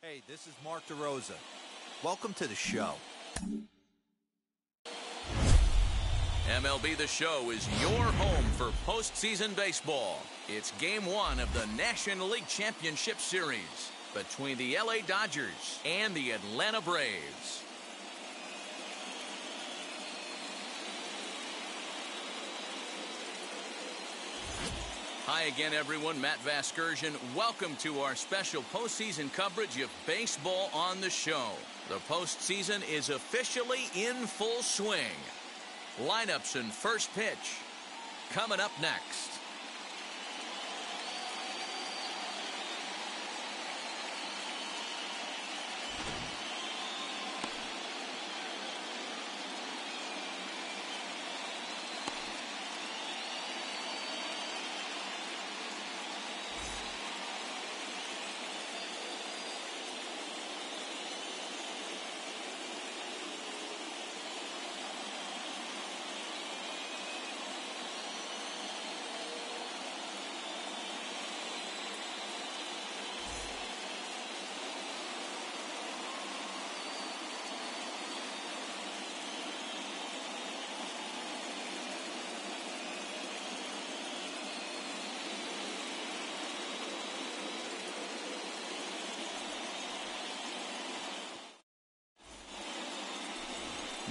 Hey, this is Mark DeRosa. Welcome to the show. MLB The Show is your home for postseason baseball. It's Game 1 of the National League Championship Series between the LA Dodgers and the Atlanta Braves. Hi again, everyone. Matt Vasgersian. Welcome to our special postseason coverage of baseball on the show. The postseason is officially in full swing. Lineups and first pitch coming up next.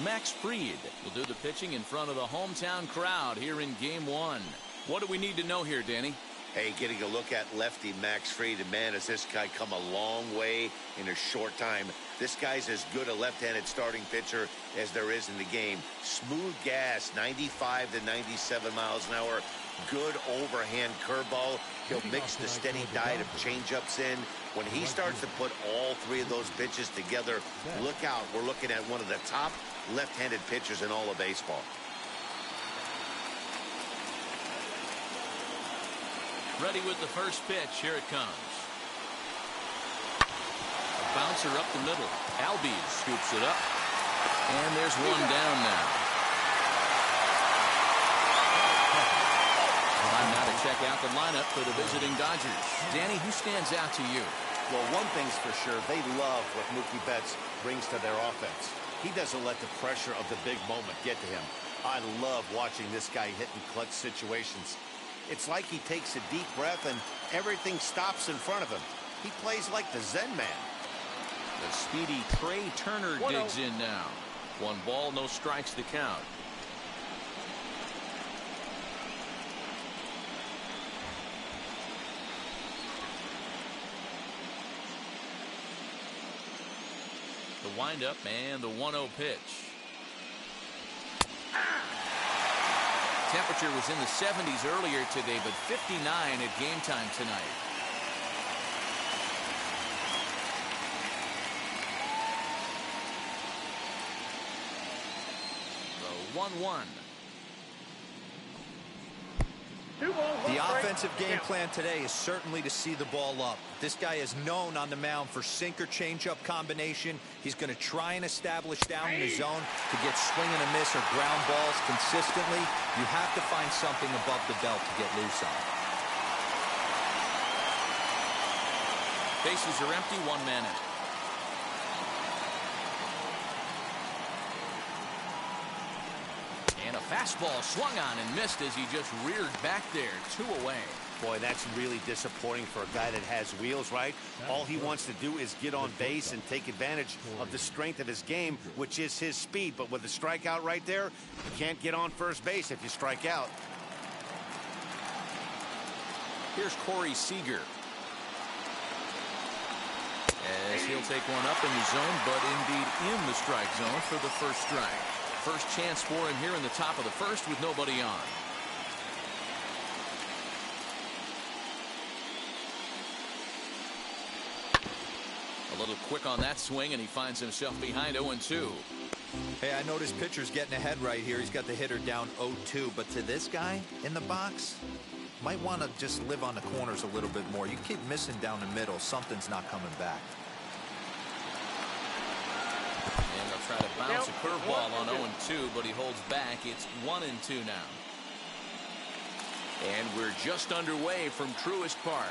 Max Fried will do the pitching in front of the hometown crowd here in Game 1. What do we need to know here, Danny? Hey, getting a look at lefty Max Fried, and man, has this guy come a long way in a short time. This guy's as good a left-handed starting pitcher as there is in the game. Smooth gas, 95 to 97 miles an hour. Good overhand curveball. He'll mix the steady diet of changeups in. When he starts to put all three of those pitches together, look out. We're looking at one of the top left-handed pitchers in all of baseball. Ready with the first pitch. Here it comes. A bouncer up the middle. Albies scoops it up. And there's one down now. Time now to check out the lineup for the visiting Dodgers. Danny, who stands out to you? Well, one thing's for sure. They love what Mookie Betts brings to their offense. He doesn't let the pressure of the big moment get to him. I love watching this guy hit in clutch situations. It's like he takes a deep breath and everything stops in front of him. He plays like the Zen man. The speedy Trey Turner digs in now. 1 ball, no strikes to count. The windup and the 1-0 pitch. Temperature was in the 70s earlier today, but 59 at game time tonight. The 1-1. The offensive game plan today is certainly to see the ball up. This guy is known on the mound for sinker changeup combination. He's going to try and establish down in the zone to get swing and a miss or ground balls consistently. You have to find something above the belt to get loose on. Bases are empty, 1 man in. And a Fastball swung on and missed as he just reared back there. 2 away. Boy, that's really disappointing for a guy that has wheels, right? All he wants to do is get on base and take advantage of the strength of his game, which is his speed. But with the strikeout right there, you can't get on first base if you strike out. Here's Corey Seeger. As he'll take one up in the zone, but indeed in the strike zone for the first strike. First chance for him here in the top of the first with nobody on. A little quick on that swing, and he finds himself behind 0-2. Hey, I noticed pitcher's getting ahead right here. He's got the hitter down 0-2, but to this guy in the box, might want to just live on the corners a little bit more. You keep missing down the middle, something's not coming back. And they'll try to bounce a curveball on 0-2, but he holds back. It's 1-2 now. And we're just underway from Truist Park.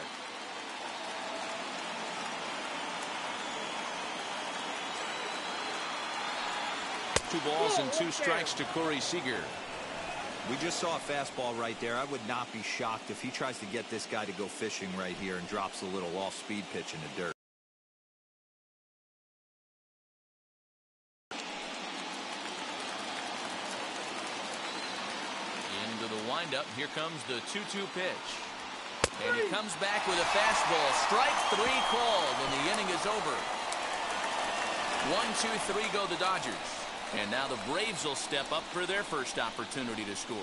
2 balls and 2 strikes to Corey Seeger. We just saw a fastball right there. I would not be shocked if he tries to get this guy to go fishing right here and drops a little off-speed pitch in the dirt. Into the windup. Here comes the 2-2 pitch. And he comes back with a fastball. Strike 3 called, and the inning is over. 1-2-3 go the Dodgers. And now the Braves will step up for their first opportunity to score.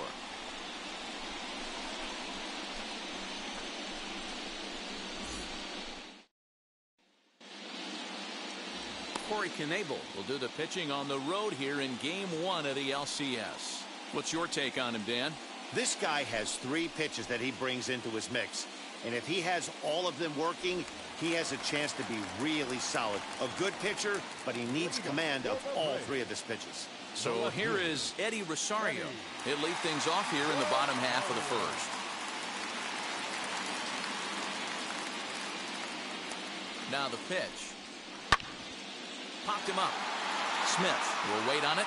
Cory Knebel will do the pitching on the road here in Game 1 of the LCS. What's your take on him, Dan? This guy has 3 pitches that he brings into his mix. And if he has all of them working, he has a chance to be really solid. A good pitcher, but he needs command of all 3 of his pitches. So here is Eddie Rosario. He'll lead things off here in the bottom half of the first. Now the pitch. Popped him up. Smith will wait on it.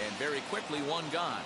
And very quickly, 1 gone.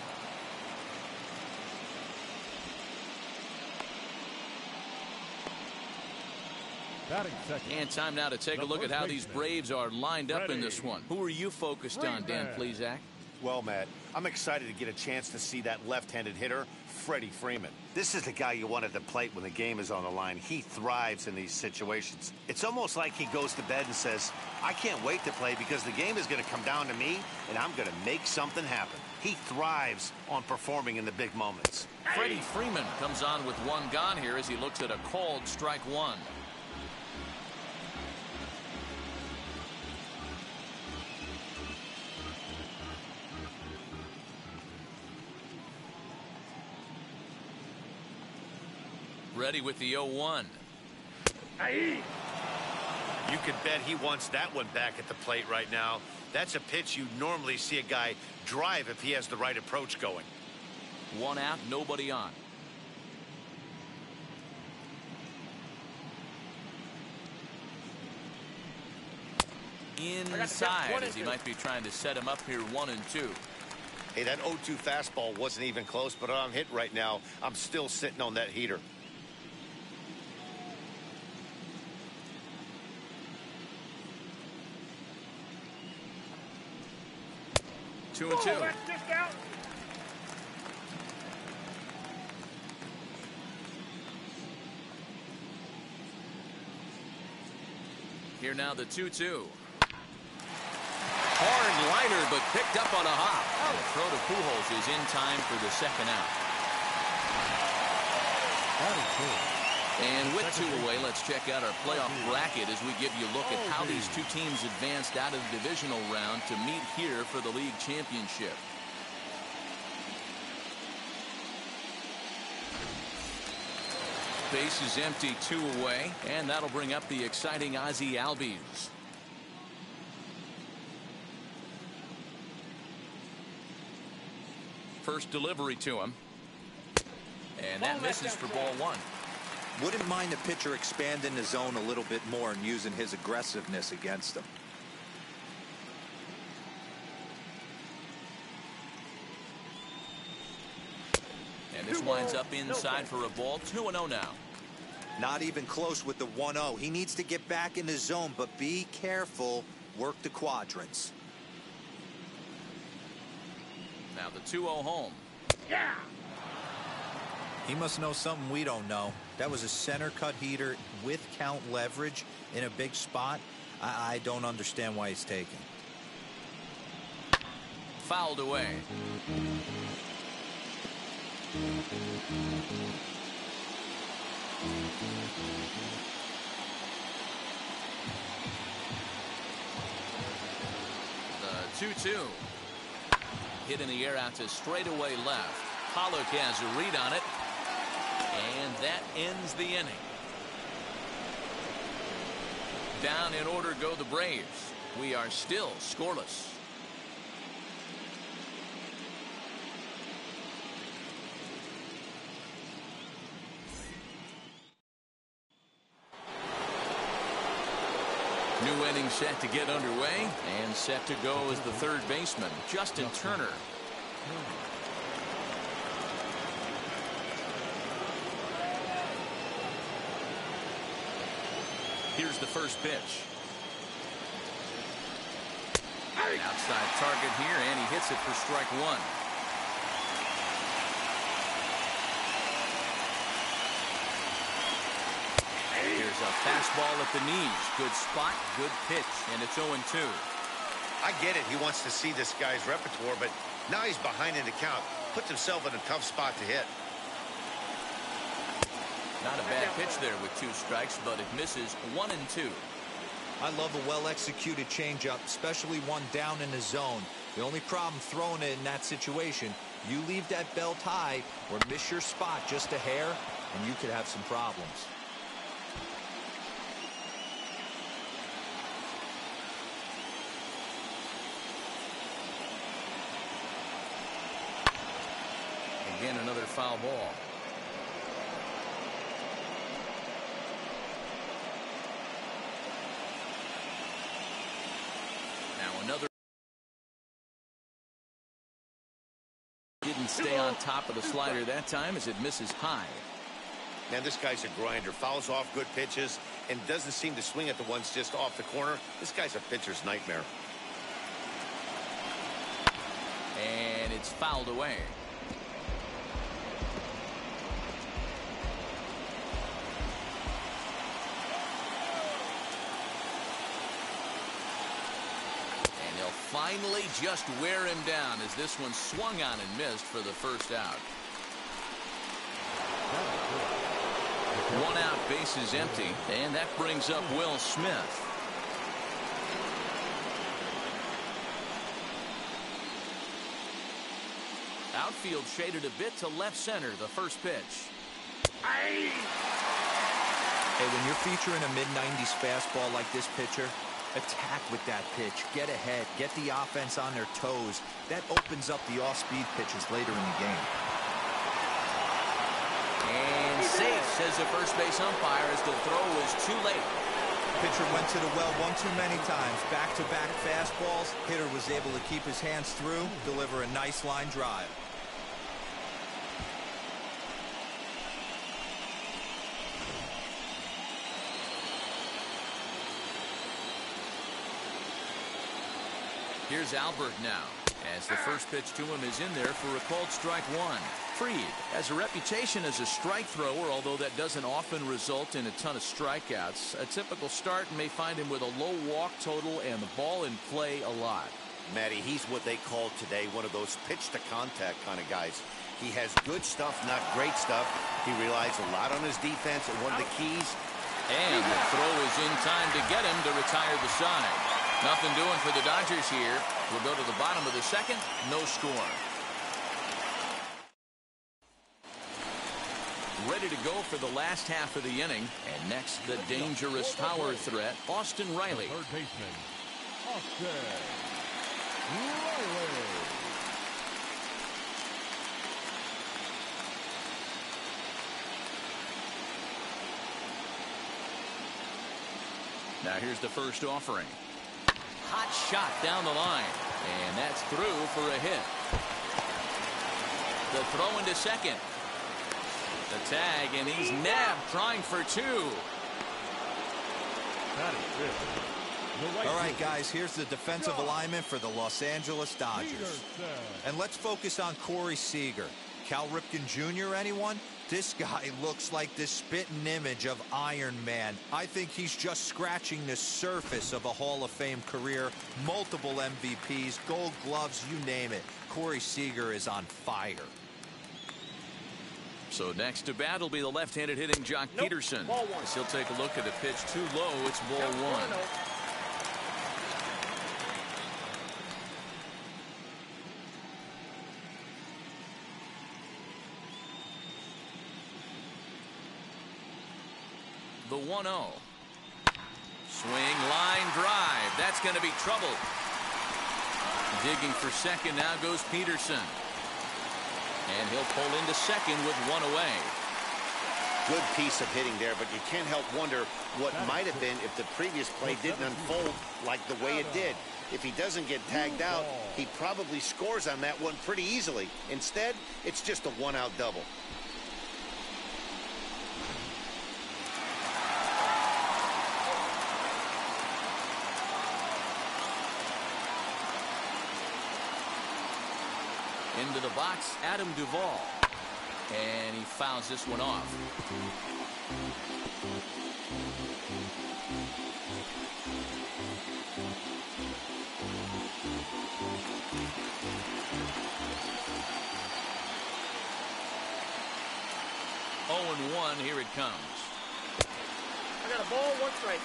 And time now to take a look at how these Braves are lined up in this one. Who are you focused on, Dan Plesac? Well, Matt, I'm excited to get a chance to see that left-handed hitter, Freddie Freeman. This is the guy you want at the plate when the game is on the line. He thrives in these situations. It's almost like he goes to bed and says, I can't wait to play because the game is going to come down to me, and I'm going to make something happen. He thrives on performing in the big moments. Freddie Freeman comes on with 1 gone here as he looks at a called strike 1. Ready with the 0-1. You could bet he wants that one back at the plate right now. That's a pitch you normally see a guy drive if he has the right approach going. 1 out, nobody on. Inside as he might be trying to set him up here 1-2. Hey, that 0-2 fastball wasn't even close, but I'm hit right now. I'm still sitting on that heater. Two and 2. Here now the 2-2. Hard liner, but picked up on a hop. And the throw to Pujols is in time for the 2nd out. And with 2 away, let's check out our playoff bracket as we give you a look at how these 2 teams advanced out of the divisional round to meet here for the league championship. Base is empty, 2 away, and that'll bring up the exciting Ozzie Albies. First delivery to him. And that misses for ball 1. Wouldn't mind the pitcher expanding the zone a little bit more and using his aggressiveness against him. winds up inside for a ball. 2-0 now. Not even close with the 1-0. He needs to get back in the zone, but be careful. Work the quadrants. Now the 2-0 home. Yeah. He must know something we don't know. That was a center cut heater with count leverage in a big spot. I don't understand why he's taking. Fouled away. The 2-2. Hit in the air out to straightaway left. Pollock has a read on it. And that ends the inning. Down in order go the Braves. We are still scoreless. New inning set to get underway, and set to go is the third baseman, Justin Turner. Here's the first pitch. Outside target here, and he hits it for strike one. Here's a fastball at the knees. Good spot, good pitch, and it's 0-2. I get it. He wants to see this guy's repertoire, but now he's behind in the count. Puts himself in a tough spot to hit. Not a bad pitch there with 2 strikes, but it misses 1-2. I love a well-executed changeup, especially one down in the zone. The only problem throwing it in that situation, you leave that belt high or miss your spot just a hair, and you could have some problems. Again, another foul ball. Now another. Didn't stay on top of the slider that time as it misses high. Man, this guy's a grinder. Fouls off good pitches and doesn't seem to swing at the ones just off the corner. This guy's a pitcher's nightmare. And it's fouled away. Finally just wear him down as this one swung on and missed for the first out. 1 out, base is empty, and that brings up Will Smith. Outfield shaded a bit to left center, the first pitch. Hey, when you're featuring a mid-90s fastball like this pitcher, attack with that pitch, get ahead, get the offense on their toes. That opens up the off-speed pitches later in the game. And safe, says the first base umpire, as the throw was too late. Pitcher went to the well one too many times. Back-to-back fastballs. Hitter was able to keep his hands through, deliver a nice line drive. Here's Albert now, as the first pitch to him is in there for a called strike one. Fried has a reputation as a strike thrower, although that doesn't often result in a ton of strikeouts. A typical start may find him with a low walk total and the ball in play a lot. Matty, he's what they call today one of those pitch-to-contact kind of guys. He has good stuff, not great stuff. He relies a lot on his defense, and one of the keys. And the throw is in time to get him to retire the side. Nothing doing for the Dodgers here. We'll go to the bottom of the second. No score. Ready to go for the last half of the inning. And next, the dangerous power threat, Austin Riley. Third baseman, Austin Riley. Now here's the first offering. Hot shot down the line, and that's through for a hit. The throw into second. The tag, and he's nabbed, trying for two. That is it. All right, guys, here's the defensive alignment for the Los Angeles Dodgers. And let's focus on Corey Seeger. Cal Ripken Jr., anyone? This guy looks like the spitting image of Iron Man. I think he's just scratching the surface of a Hall of Fame career. Multiple MVPs, Gold Gloves, you name it. Corey Seeger is on fire. So next to bat will be the left-handed hitting Jock Peterson. As he'll take a look at a pitch too low. It's ball one. The 1-0. Swing, line drive. That's going to be trouble. Digging for second now goes Peterson. And he'll pull into second with one away. Good piece of hitting there, but you can't help wonder what might have been if the previous play didn't unfold like the way it did. If he doesn't get tagged out, he probably scores on that one pretty easily. Instead, it's just a one-out double. Into the box, Adam Duvall. And he fouls this one off. Oh, and 1, here it comes. I got a ball, 1 strike.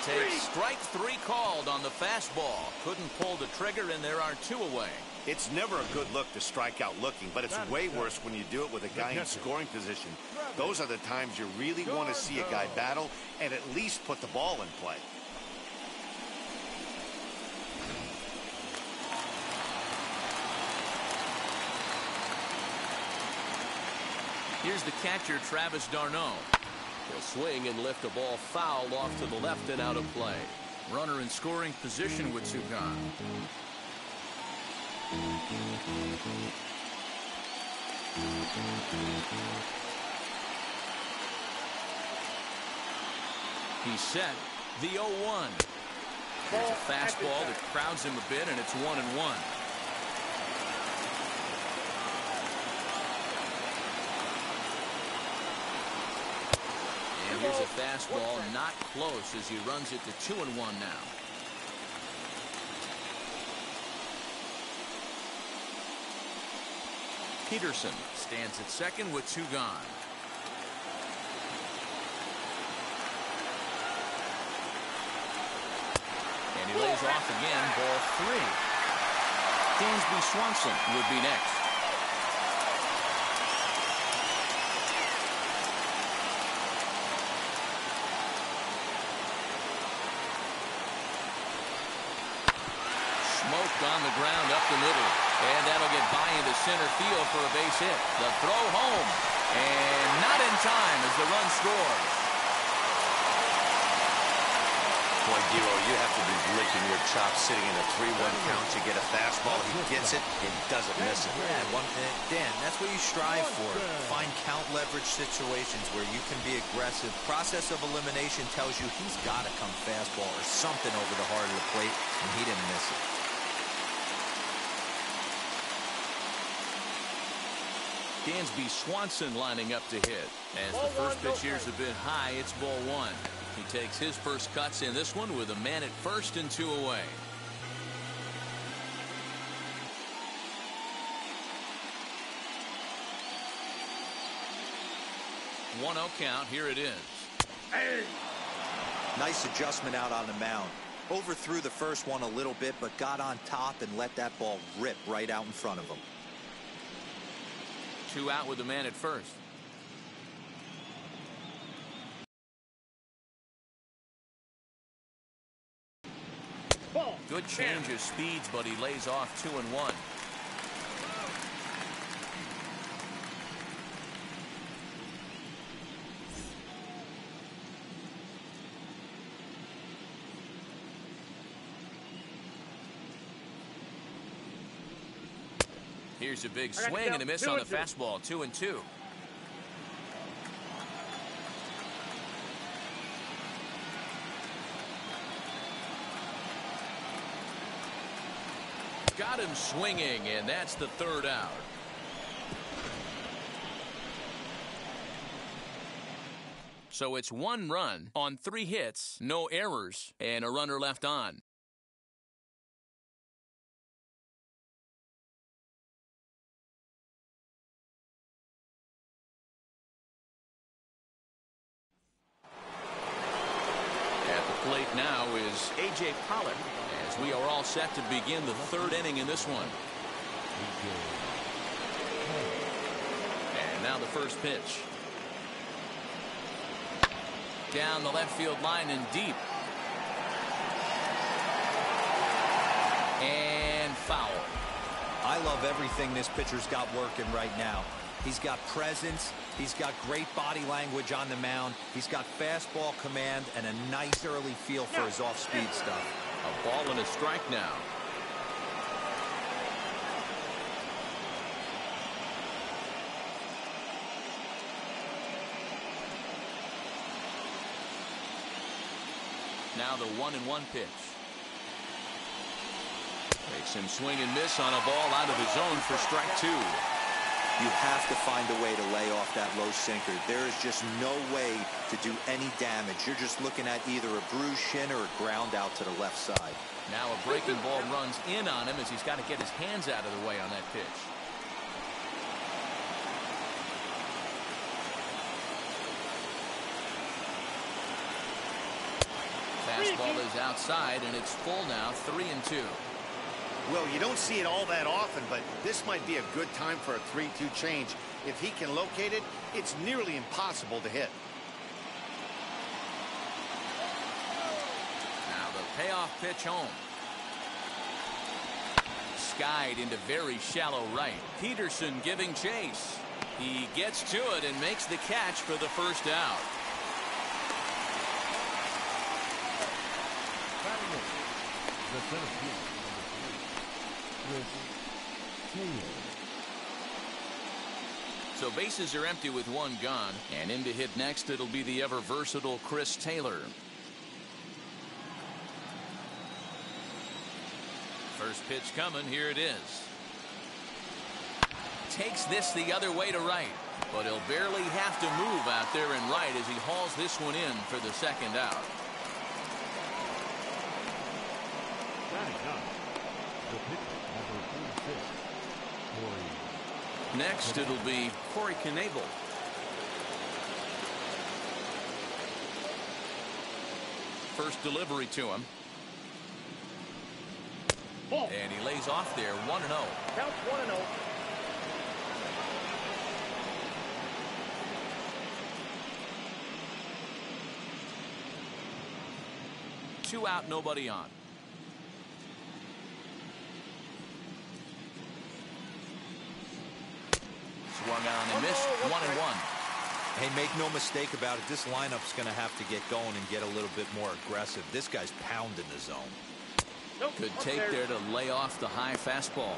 Takes strike 3 called on the fastball. Couldn't pull the trigger, and there are 2 away. It's never a good look to strike out looking, but it's way worse when you do it with a guy in scoring position. Those are the times you really want to see a guy battle and at least put the ball in play. Here's the catcher, Travis d'Arnaud. He'll swing and lift a ball foul off to the left and out of play. Runner in scoring position with 2 gone. He's set. The 0-1. There's a fastball that crowds him a bit, and it's 1-1. Here's a fastball, not close, as he runs it to 2-1 now. Peterson stands at second with 2 gone. And he lays off again, ball 3. Dansby Swanson would be next. On the ground up the middle, and that'll get by into center field for a base hit. The throw home, and not in time as the run scores. Boy, Dero, you have to be licking your chops sitting in a 3-1 count to get a fastball. He gets it and doesn't miss it. Yeah, Dan, that's what you strive for. Find count leverage situations where you can be aggressive. Process of elimination tells you he's got to come fastball or something over the heart of the plate, and he didn't miss it. Dansby Swanson lining up to hit. As the first pitch here's a bit high, it's ball 1. He takes his first cuts in this one with a man at first and 2 away. One 0 count. Here it is. Hey. Nice adjustment out on the mound. Overthrew the first one a little bit, but got on top and let that ball rip right out in front of him. 2 out with the man at first. Good change of speeds, but he lays off 2-1. Here's a big swing and a miss on the fastball. 2-2. Got him swinging, and that's the third out. So it's 1 run on 3 hits, no errors, and a runner left on. At the plate now is A.J. Pollock, as we are all set to begin the 3rd inning in this one. And now the first pitch. Down the left field line and deep. And foul. I love everything this pitcher's got working right now. He's got presence. He's got great body language on the mound. He's got fastball command and a nice early feel for his off-speed stuff. A ball and a strike now. Now the 1-1 pitch. Makes him swing and miss on a ball out of his zone for strike 2. You have to find a way to lay off that low sinker. There is just no way to do any damage. You're just looking at either a bruised shin or a ground out to the left side. Now a breaking ball runs in on him as he's got to get his hands out of the way on that pitch. Fastball is outside, and it's full now, 3-2. Well, you don't see it all that often, but this might be a good time for a 3-2 change. If he can locate it, it's nearly impossible to hit. Now the payoff pitch home. Skied into very shallow right. Peterson giving chase. He gets to it and makes the catch for the first out. The center field, number 3, Taylor. So bases are empty with 1 gone, and in to hit next it'll be the ever versatile Chris Taylor. First pitch coming, here it is. Takes this the other way to right, but he'll barely have to move out there in right as he hauls this one in for the second out. The pitcher, number 46, Cory. Next, it'll be Cory Knebel. First delivery to him. Ball. And he lays off there, 1-0. Count 1-0. Two out, nobody on. Swung on and missed, 1-1. Hey, make no mistake about it. This lineup's going to have to get going and get a little bit more aggressive. This guy's pounding the zone. Nope. Good take there to lay off the high fastball.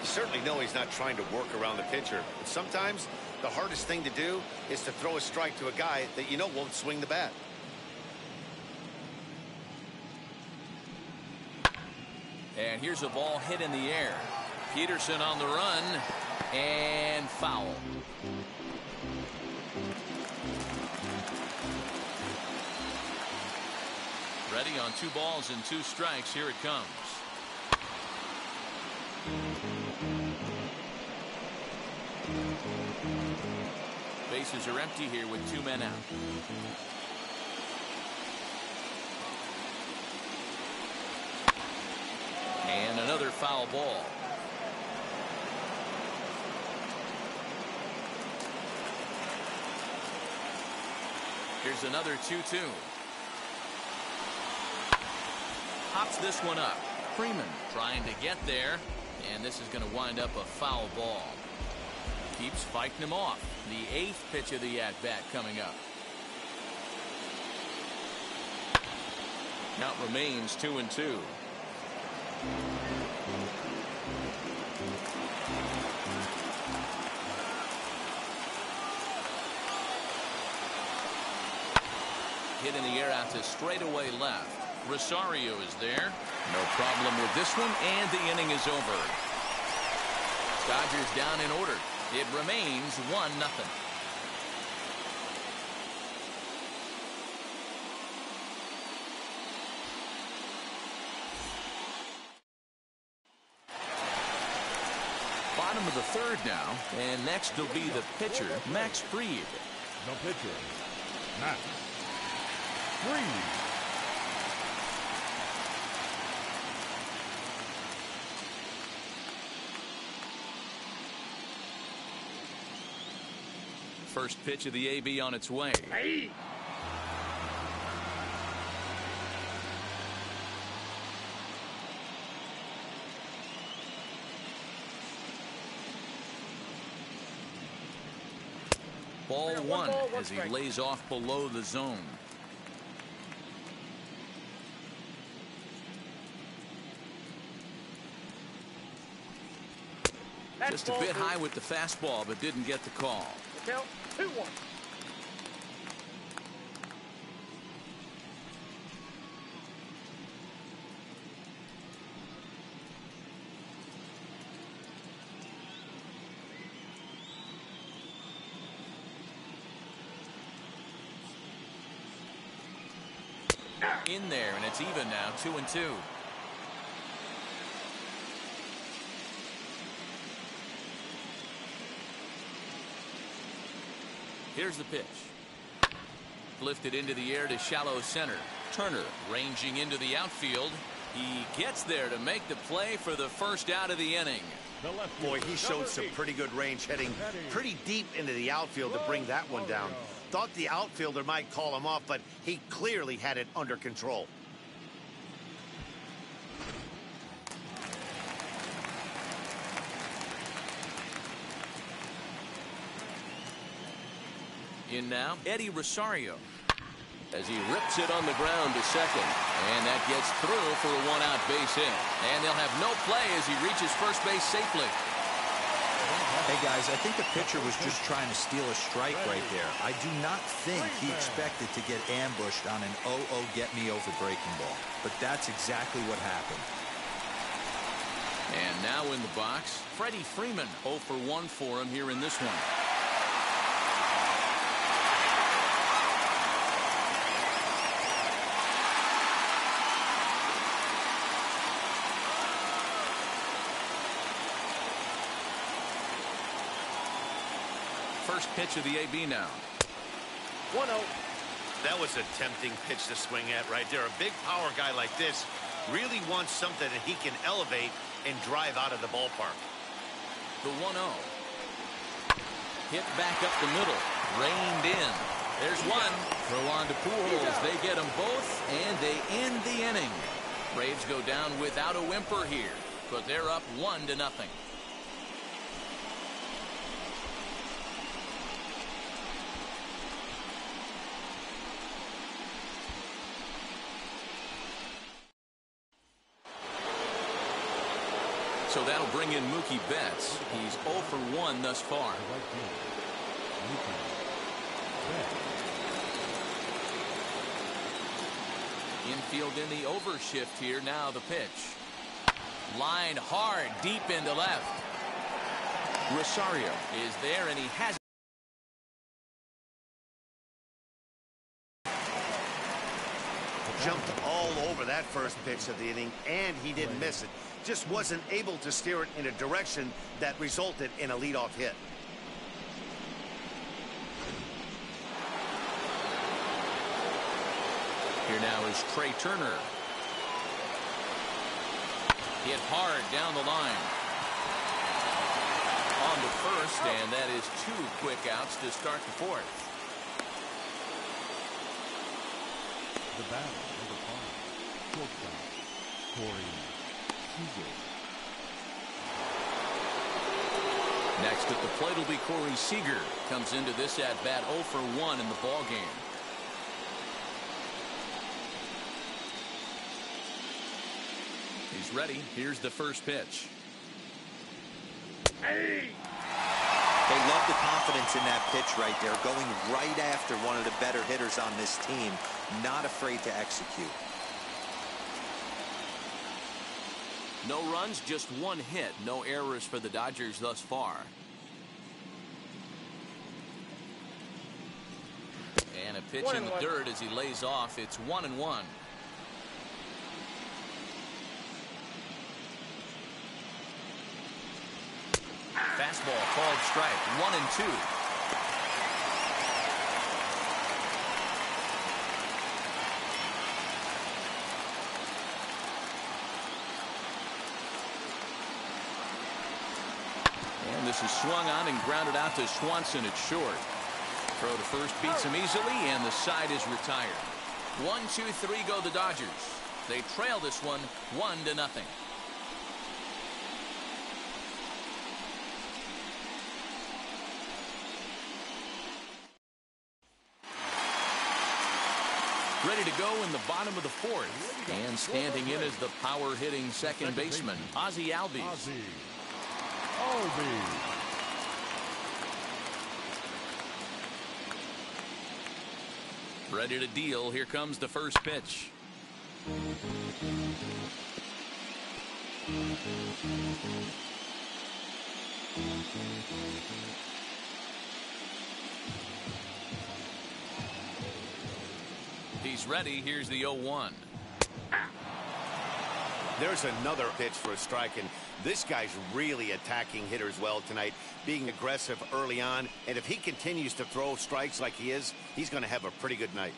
You certainly know he's not trying to work around the pitcher. But sometimes the hardest thing to do is to throw a strike to a guy that you know won't swing the bat. And here's a ball hit in the air. Peterson on the run, and foul. Ready on 2 balls and 2 strikes. Here it comes. Bases are empty here with 2 men out. And another foul ball. Here's another 2-2. pops this one up. Freeman trying to get there, and this is going to wind up a foul ball. Keeps fighting him off. The 8th pitch of the at-bat coming up. Count remains 2-2. Hit in the air out to straightaway left. Rosario is there. No problem with this one, and the inning is over. Dodgers down in order. It remains 1-0. Bottom of the 3rd now, and next will be the pitcher, Max Fried. The pitcher, Max Fried. First pitch of the AB on its way. Hey. Ball 1 as he lays off below the zone. Just a bit high with the fastball, but didn't get the call. Count 2-1. In there, and it's even now, 2-2. Here's the pitch. Lifted into the air to shallow center. Turner ranging into the outfield. He gets there to make the play for the first out of the inning. Boy, he showed some pretty good range, heading pretty deep into the outfield to bring that one down. Thought the outfielder might call him off, but he clearly had it under control. In now, Eddie Rosario, as he rips it on the ground to second. And that gets through for a 1-out base hit. And they'll have no play as he reaches first base safely. Hey, guys, I think the pitcher was just trying to steal a strike right there. I do not think he expected to get ambushed on an 0-0 get-me-over breaking ball. But that's exactly what happened. And now in the box, Freddie Freeman, 0 for 1 for him here in this one. First pitch of the AB now. 1-0. That was a tempting pitch to swing at right there. A big power guy like this really wants something that he can elevate and drive out of the ballpark. The 1-0. Hit back up the middle. Reined in. There's one. Throw on to Pujols. They get them both, and they end the inning. Braves go down without a whimper here, but they're up 1-0. So that'll bring in Mookie Betts. He's 0 for 1 thus far. Infield in the overshift here. Now the pitch. Line hard deep into left. Rosario is there, and he has Jumped all over that first pitch of the inning, and he didn't miss it. Just wasn't able to steer it in a direction that resulted in a leadoff hit. Here now is Trey Turner. Hit hard down the line. On to first, and that is 2 quick outs to start the 4th. The batter, number 5, shortstop, Cory Knebel. Next at the plate will be Corey Seeger. Comes into this at bat 0 for 1 in the ball game. He's ready. Here's the first pitch. Hey! They love the confidence in that pitch right there, going right after one of the better hitters on this team, not afraid to execute. No runs, just one hit. No errors for the Dodgers thus far. And a pitch in the dirt as he lays off. It's 1-1. Fastball called strike. 1-2. And this is swung on and grounded out to Swanson at short. Throw to first beats him easily, and the side is retired. 1-2-3 go the Dodgers. They trail this one 1-0. Ready to go in the bottom of the fourth. And standing in is the power-hitting second baseman, Ozzie Albies. Ready to deal. Here comes the first pitch. He's ready. Here's the 0-1. There's another pitch for a strike, and this guy's really attacking hitters well tonight, being aggressive early on, and if he continues to throw strikes like he is, he's going to have a pretty good night.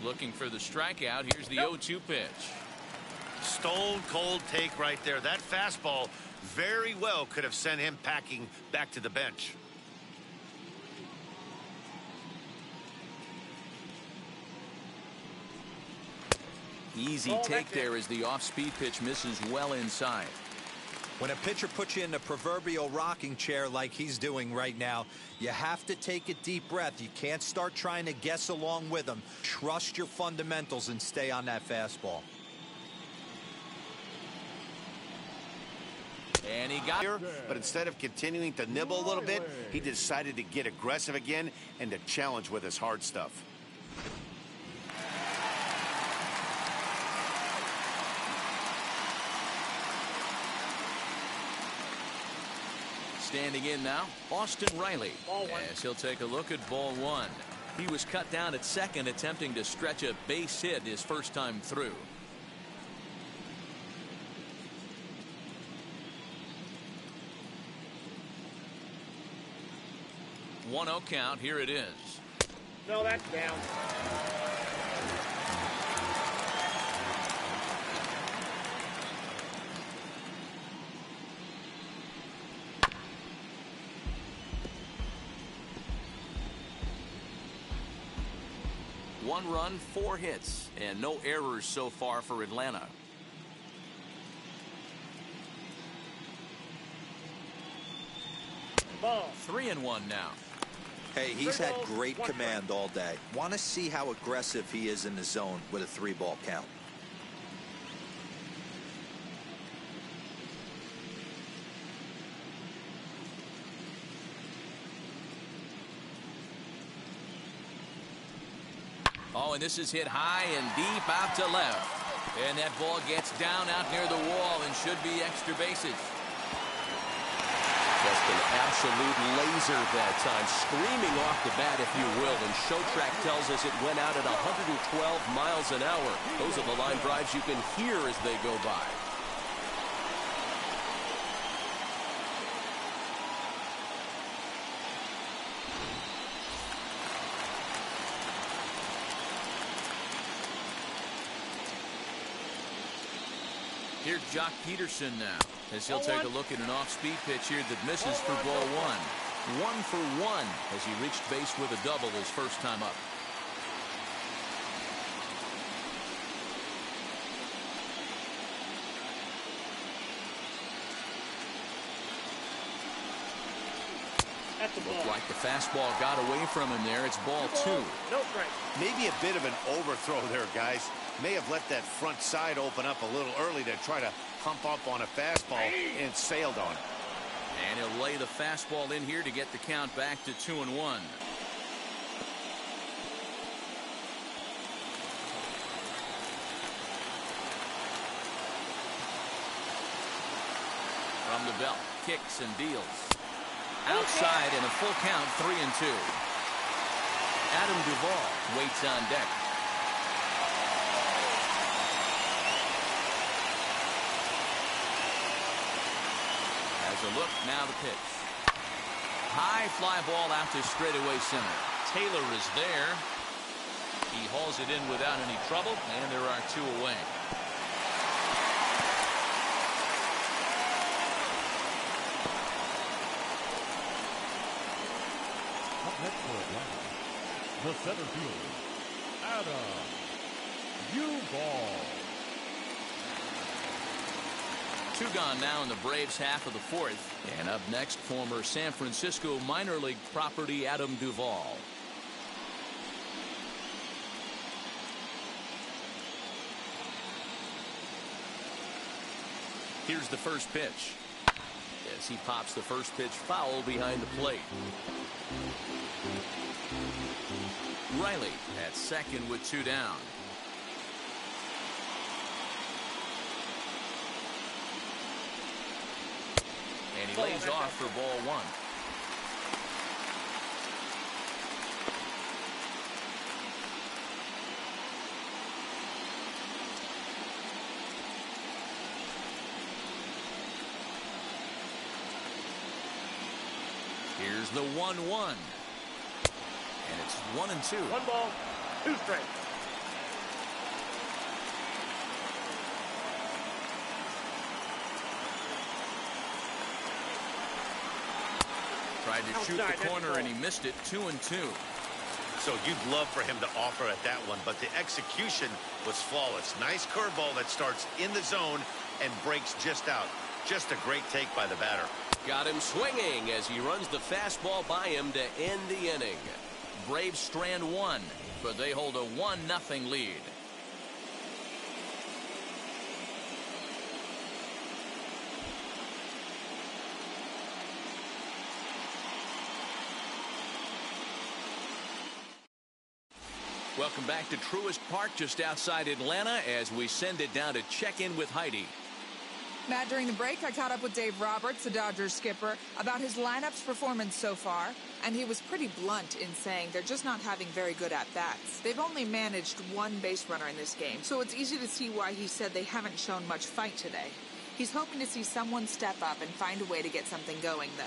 Looking for the strikeout. Here's the 0-2 pitch. Stone cold take right there. That fastball very well could have sent him packing back to the bench. Easy take there as the off-speed pitch misses well inside. When a pitcher puts you in the proverbial rocking chair like he's doing right now, you have to take a deep breath. You can't start trying to guess along with him. Trust your fundamentals and stay on that fastball. And he got here, but instead of continuing to nibble a little bit, he decided to get aggressive again and to challenge with his hard stuff. Standing in now, Austin Riley, as he'll take a look at ball one. He was cut down at second, attempting to stretch a base hit his first time through. One 0 count. Here it is. No, that's down. One run, 4 hits, and no errors so far for Atlanta. Ball. 3-1 now. Hey, he's had great command all day. Want to see how aggressive he is in the zone with a 3-ball count. Oh, and this is hit high and deep out to left. And that ball gets down out near the wall and should be extra bases. Just an absolute laser that time, screaming off the bat, if you will. And Showtrack tells us it went out at 112 miles an hour. Those are the line drives you can hear as they go by. Here's Jock Peterson now, as he'll take a look at an off-speed pitch here that misses for ball one. 1 for 1 as he reached base with a double his first time up. That's a ball. Looked like the fastball got away from him there. It's ball 2. No strike. Maybe a bit of an overthrow there, guys. May have let that front side open up a little early to try to pump up on a fastball and sailed on it. And he'll lay the fastball in here to get the count back to 2-1. From the belt, kicks and deals. Outside and a full count, 3-2. Adam Duvall waits on deck. As a look, now the pitch. High fly ball out to straightaway center. Taylor is there. He hauls it in without any trouble, and there are 2 away. Next for Atlanta, the center fielder, Adam Duvall. 2 gone now in the Braves' half of the 4th. And up next, former San Francisco minor league property Adam Duvall. Here's the first pitch. As he pops the first pitch foul behind the plate. Riley at second with 2 down. And he lays off for ball 1. Here's the 1-1. And it's 1-2. 1 ball, 2 strikes. Tried to shoot the corner and he missed it. 2-2. So you'd love for him to offer at that one, but the execution was flawless. Nice curveball that starts in the zone and breaks just out. Just a great take by the batter. Got him swinging as he runs the fastball by him to end the inning. Braves strand 1, but they hold a 1-0 lead. Welcome back to Truist Park just outside Atlanta as we send it down to check in with Heidi. Matt, during the break, I caught up with Dave Roberts, the Dodgers skipper, about his lineup's performance so far, and he was pretty blunt in saying they're just not having very good at-bats. They've only managed 1 base runner in this game, so it's easy to see why he said they haven't shown much fight today. He's hoping to see someone step up and find a way to get something going, though.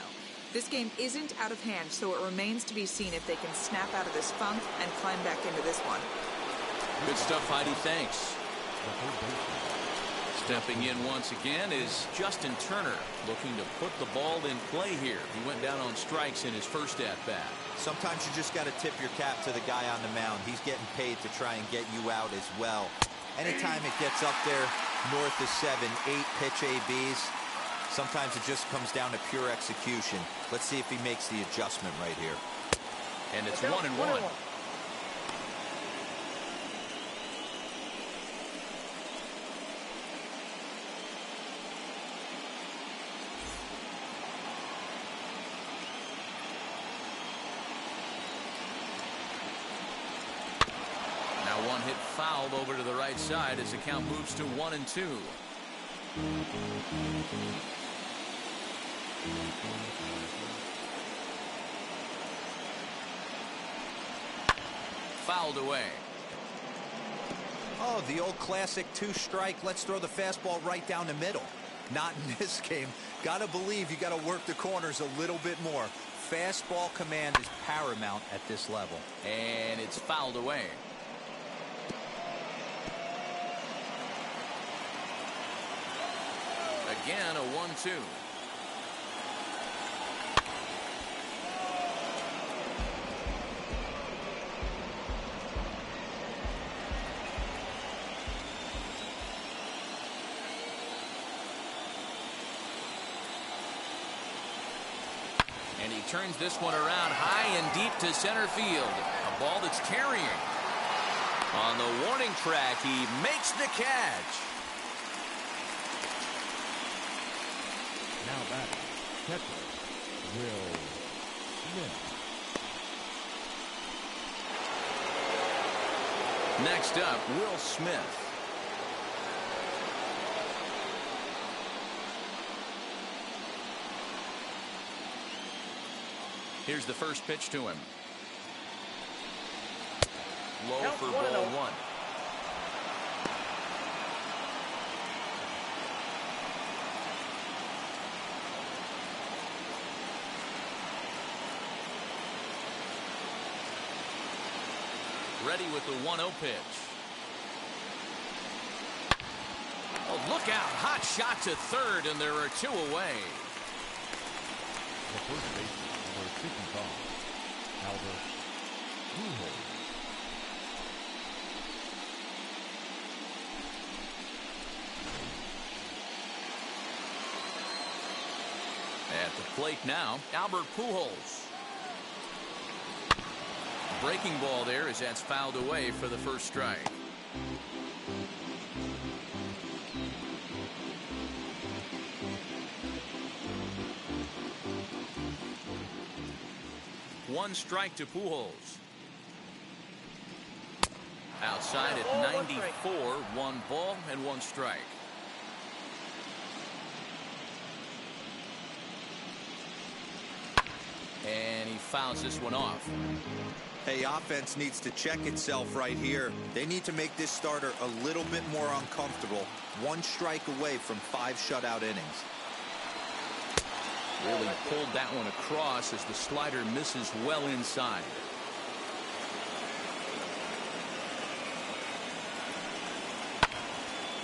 This game isn't out of hand, so it remains to be seen if they can snap out of this funk and climb back into this one. Good stuff, Heidi. Thanks. Stepping in once again is Justin Turner, looking to put the ball in play here. He went down on strikes in his first at-bat. Sometimes you just got to tip your cap to the guy on the mound. He's getting paid to try and get you out as well. Anytime it gets up there north of 7, 8 pitch ABs, sometimes it just comes down to pure execution. Let's see if he makes the adjustment right here. And it's 1-1. One hit fouled over to the right side as the count moves to 1-2. Fouled away. Oh, the old classic 2-strike. Let's throw the fastball right down the middle. Not in this game. Gotta believe you gotta work the corners a little bit more. Fastball command is paramount at this level. And it's fouled away. Again, a 1-2. And he turns this one around high and deep to center field. A ball that's carrying. On the warning track, he makes the catch. Now batting, catcher, Will Smith. Next up, Will Smith. Here's the first pitch to him. Low for ball one. Ready with the 1-0 pitch. Oh, look out. Hot shot to third, and there are two away. The first baseman, number 55, Albert Pujols. At the plate now, Albert Pujols. Breaking ball there as that's fouled away for the first strike. One strike to Pujols. Outside at 94, one ball and one strike. And he fouls this one off. Hey, offense needs to check itself right here. They need to make this starter a little bit more uncomfortable. One strike away from 5 shutout innings. Really pulled that one across as the slider misses well inside.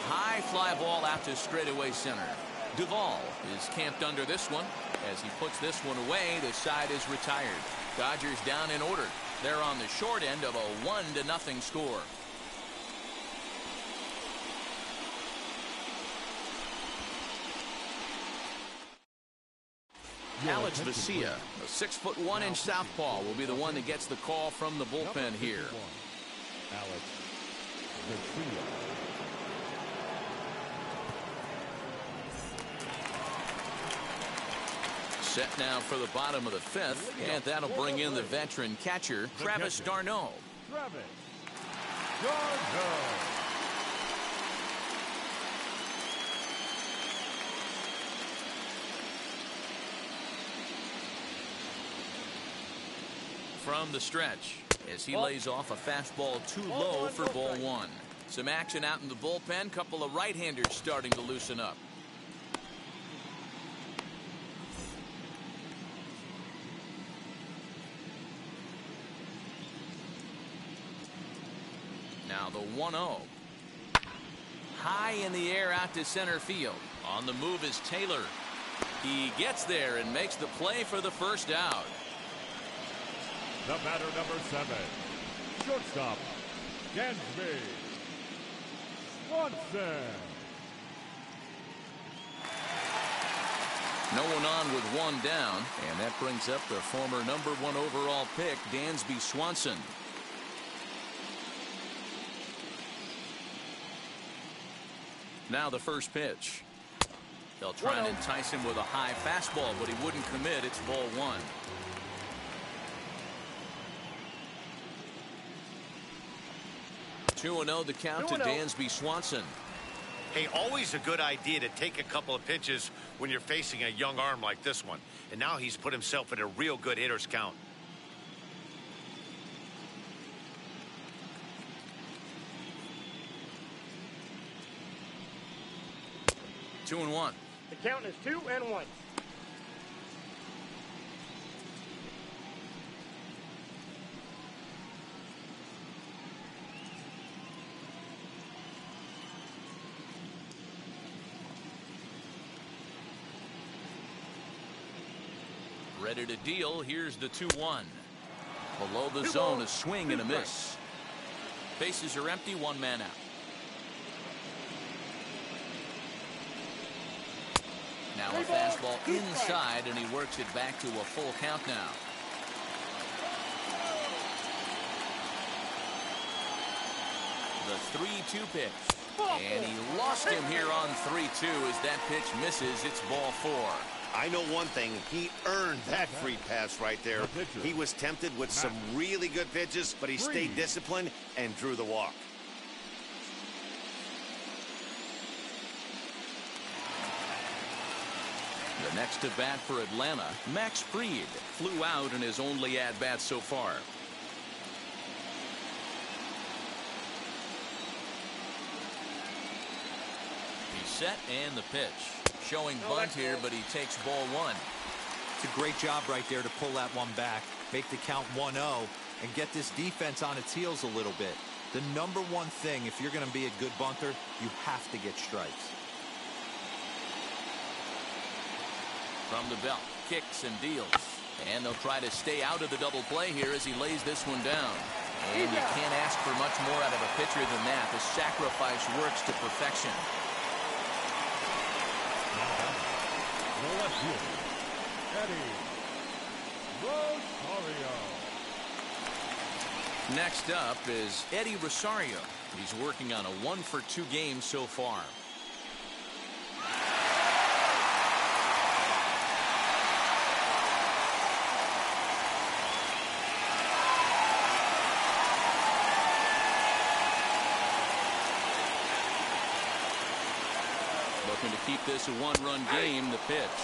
High fly ball out to straightaway center. Duvall is camped under this one. As he puts this one away, the side is retired. Dodgers down in order. They're on the short end of a 1-0 score. Alex Vesia, a 6'1" southpaw, will be the one that gets the call from the bullpen here. Alex Vesia. Set now for the bottom of the 5th, and that'll bring in the veteran catcher, Travis d'Arnaud. Travis d'Arnaud. From the stretch, as he lays off a fastball too low for ball one. Some action out in the bullpen, couple of right-handers starting to loosen up. Now the 1-0. High in the air out to center field. On the move is Taylor. He gets there and makes the play for the first out. The batter, number 7, shortstop, Dansby Swanson. No one on with one down, and that brings up the former number 1 overall pick, Dansby Swanson. Now the first pitch. They'll try and entice him with a high fastball, but he wouldn't commit. It's ball one. Two 2-0 the count to Dansby Swanson. Hey, always a good idea to take a couple of pitches when you're facing a young arm like this one. And now he's put himself in a real good hitter's count. Two and one. The count is 2-1. Ready to deal. Here's the 2-1. Below the zone, a swing and a miss. Bases are empty, one man out. Now a fastball inside, and he works it back to a full count now. The 3-2 pitch. And he lost him here on 3-2 as that pitch misses. It's ball 4. I know one thing. He earned that free pass right there. He was tempted with some really good pitches, but he stayed disciplined and drew the walk. The next to bat for Atlanta, Max Fried, flew out in his only at-bat so far. He's set and the pitch. Showing bunt here, but he takes ball 1. It's a great job right there to pull that one back, make the count 1-0, and get this defense on its heels a little bit. The number one thing, if you're going to be a good bunter, you have to get strikes. From the belt, kicks and deals. And they'll try to stay out of the double play here as he lays this one down. And you can't ask for much more out of a pitcher than that. The sacrifice works to perfection. The left fielder, Eddie Rosario. Next up is Eddie Rosario. He's working on a 1-for-2 game so far. Looking to keep this a one-run game. The pitch.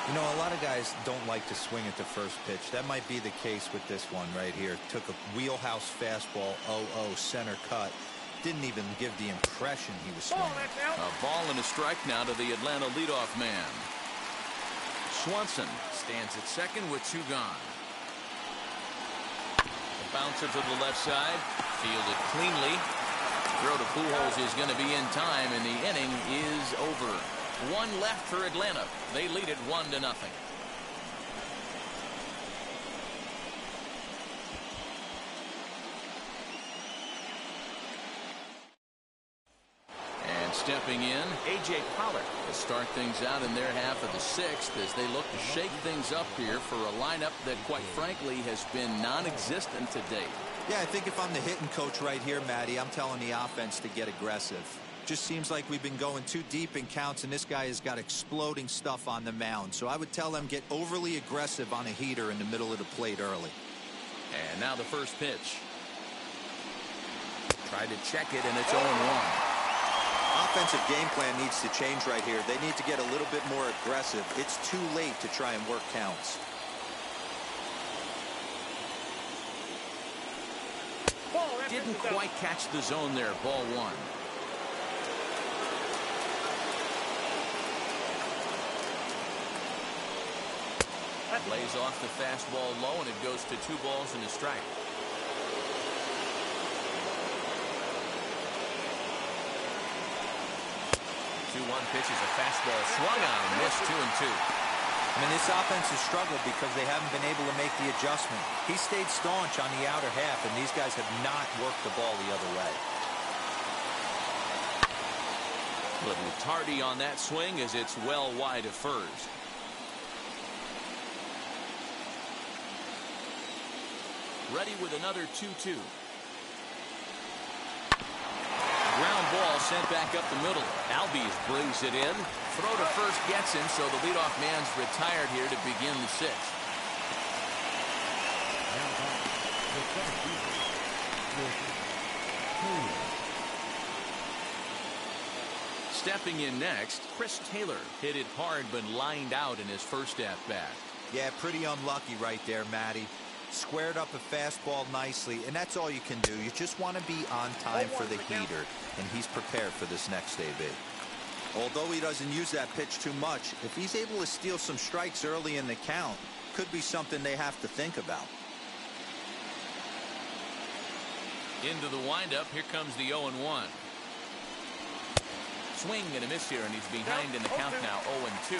You know, a lot of guys don't like to swing at the first pitch. That might be the case with this one right here. Took a wheelhouse fastball, 0-0 center cut. Didn't even give the impression he was swinging. A ball and a strike now to the Atlanta leadoff man. Swanson stands at second with 2 gone. A bouncer to the left side. Fielded cleanly. Throw to Pujols is going to be in time, and the inning is over. 1 left for Atlanta. They lead it 1-0. And stepping in, A.J. Pollard to start things out in their half of the 6th as they look to shake things up here for a lineup that, quite frankly, has been non-existent to date. Yeah, I think if I'm the hitting coach right here, Matty, I'm telling the offense to get aggressive. Just seems like we've been going too deep in counts, and this guy has got exploding stuff on the mound. So I would tell them get overly aggressive on a heater in the middle of the plate early. And now the first pitch. Tried to check it, and it's 0-1. Offensive game plan needs to change right here. They need to get a little bit more aggressive. It's too late to try and work counts. Didn't quite catch the zone there. Ball 1. Lays off the fastball low, and it goes to 2 balls and a strike. 2-1 pitch is a fastball swung on and missed 2-2. I mean, this offense has struggled because they haven't been able to make the adjustment. He stayed staunch on the outer half, and these guys have not worked the ball the other way. A little tardy on that swing as it's well wide of first. Ready with another 2-2. Ground ball sent back up the middle. Albies brings it in. Throw to first gets him, so the leadoff man's retired here to begin the 6th. Stepping in next, Chris Taylor hit it hard but lined out in his first at-bat. Yeah, pretty unlucky right there, Matty. Squared up a fastball nicely, and that's all you can do. You just want to be on time for the heater, and he's prepared for this next AB. Although he doesn't use that pitch too much, if he's able to steal some strikes early in the count, could be something they have to think about. Into the windup, here comes the 0-1. Swing and a miss here, and he's behind in the count now, 0-2.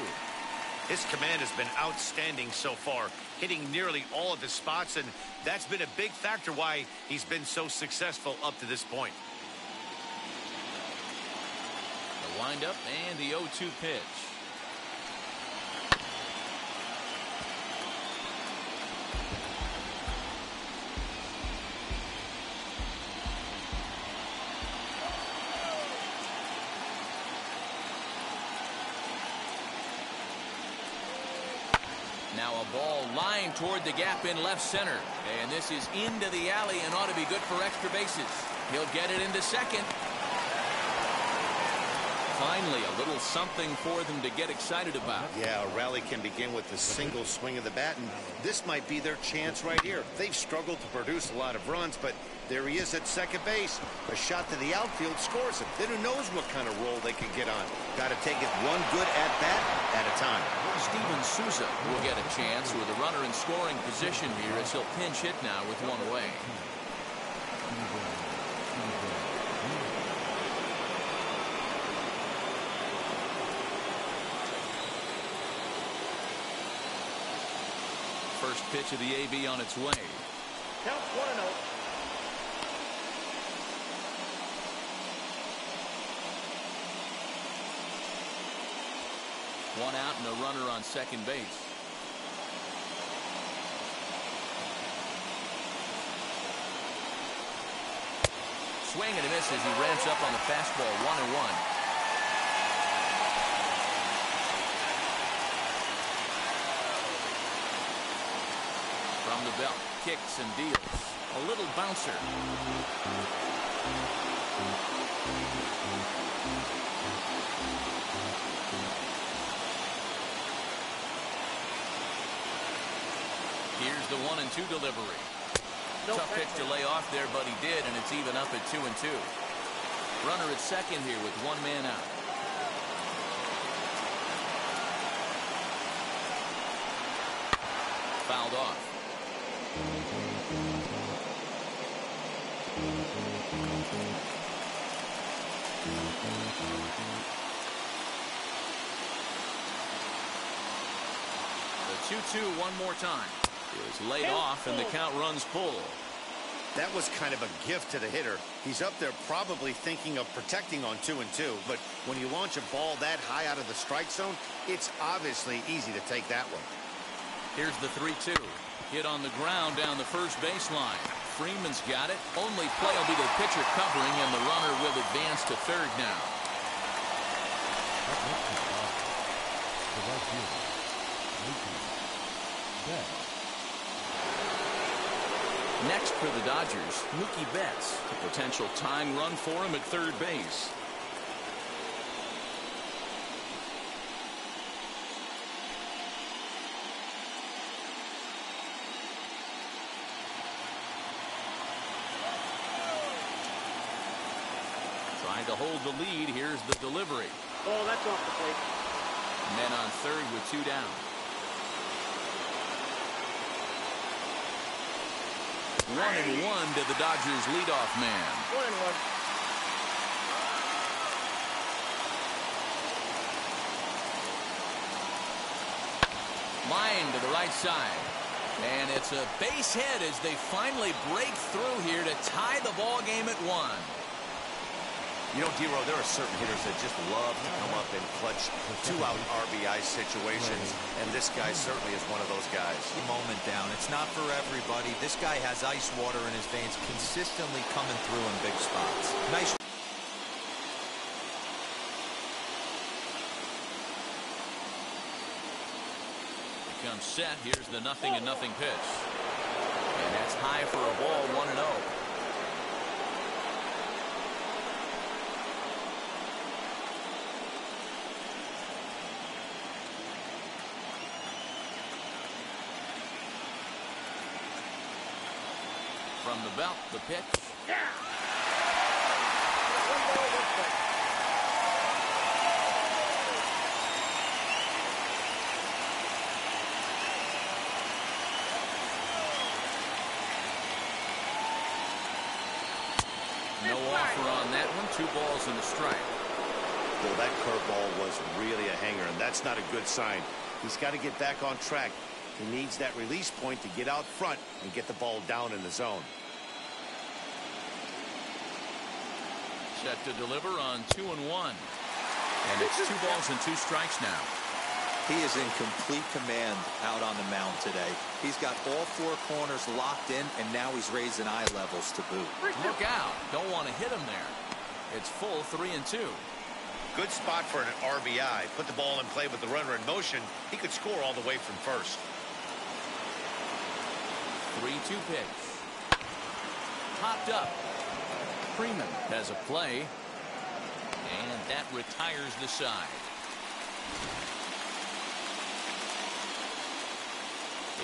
His command has been outstanding so far, hitting nearly all of his spots, and that's been a big factor why he's been so successful up to this point. The windup and the 0-2 pitch. Now a ball lying toward the gap in left center. And this is into the alley and ought to be good for extra bases. He'll get it into second. Finally, a little something for them to get excited about. Yeah, a rally can begin with a single swing of the bat, and this might be their chance right here. They've struggled to produce a lot of runs, but there he is at second base. A shot to the outfield scores him. Then who knows what kind of roll they can get on. Got to take it one good at-bat at a time. Steven Souza will get a chance with a runner in scoring position here as he'll pinch hit now with one away. First pitch of the AB on its way. Count 1-0. One out and a runner on second base. Swing and a miss as he ramps up on the fastball. 1-1. From the belt, kicks and deals. A little bouncer. Here's the 1-2 delivery. Tough pitch to lay off there, but he did, and it's even up at 2-2. Runner at second here with one man out. Fouled off. The 2-2 one more time. Is laid off and the count runs full. That was kind of a gift to the hitter. He's up there probably thinking of protecting on 2-2, but when you launch a ball that high out of the strike zone, it's obviously easy to take that one. Here's the 3-2. Hit on the ground down the first baseline. Freeman's got it. Only play will be the pitcher covering, and the runner will advance to third now. Next for the Dodgers, Mookie Betts. A potential tying run for him at third base. Trying to hold the lead. Here's the delivery. Oh, that's off the plate. Men on third with two down. 1-1 to the Dodgers leadoff man. 1-1. Line to the right side. And it's a base hit as they finally break through here to tie the ball game at 1. You know, D-Row, there are certain hitters that just love to come up in clutch two-out RBI situations, and this guy certainly is one of those guys. Moment down. It's not for everybody. This guy has ice water in his veins, consistently coming through in big spots. Nice. Becomes set. Here's the 0-0 pitch. And that's high for a ball. 1-0. From the belt, the pitch. Yeah. 1 ball, 1 strike. No offer on that one. 2 balls and a strike. Well, that curveball was really a hanger, and that's not a good sign. He's got to get back on track. He needs that release point to get out front and get the ball down in the zone. Set to deliver on 2-1. And it's 2 balls and 2 strikes now. He is in complete command out on the mound today. He's got all 4 corners locked in, and now he's raising eye levels to boot. Look out. Don't want to hit him there. It's full 3-2. Good spot for an RBI. Put the ball in play with the runner in motion. He could score all the way from first. 3-2 pitch. Popped up. Freeman has a play. And that retires the side.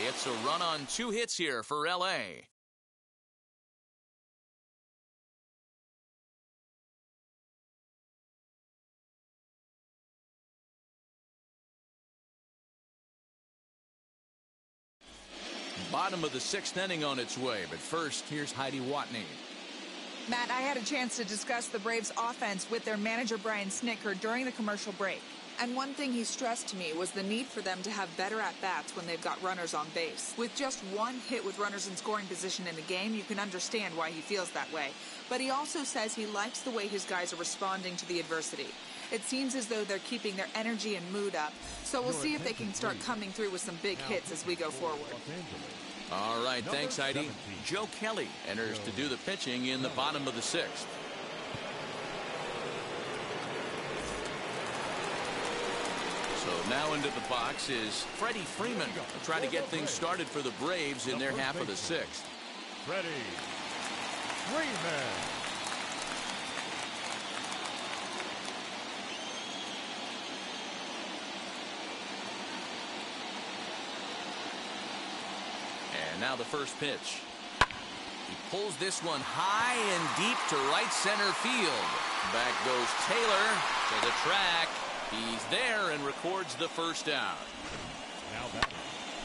It's a run on 2 hits here for L.A. Bottom of the 6th inning on its way, but first, here's Heidi Watney. Matt, I had a chance to discuss the Braves' offense with their manager Brian Snitker during the commercial break. And one thing he stressed to me was the need for them to have better at-bats when they've got runners on base. With just 1 hit with runners in scoring position in the game, you can understand why he feels that way. But he also says he likes the way his guys are responding to the adversity. It seems as though they're keeping their energy and mood up. So we'll see if they can start coming through with some big hits as we go forward. All right, thanks, Heidi. Joe Kelly enters to do the pitching in the bottom of the 6th. So now into the box is Freddie Freeman, trying to get things started for the Braves in their half of the 6th. Freddie Freeman. And now the first pitch. He pulls this one high and deep to right center field. Back goes Taylor to the track. He's there and records the first out.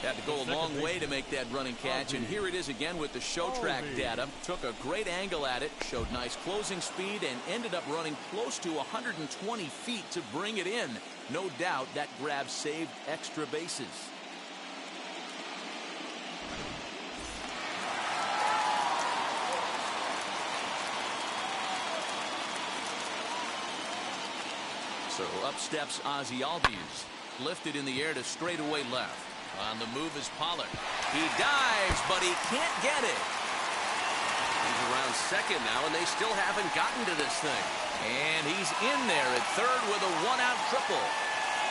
Had to go a long way to make that running catch, and here it is again with the show track data. Took a great angle at it, showed nice closing speed, and ended up running close to 120 feet to bring it in. No doubt that grab saved extra bases. So up steps Ozzie Albies, lifted in the air to straightaway left. On the move is Pollard. He dives, but he can't get it. He's around second now, and they still haven't gotten to this thing. And he's in there at third with a 1-out triple.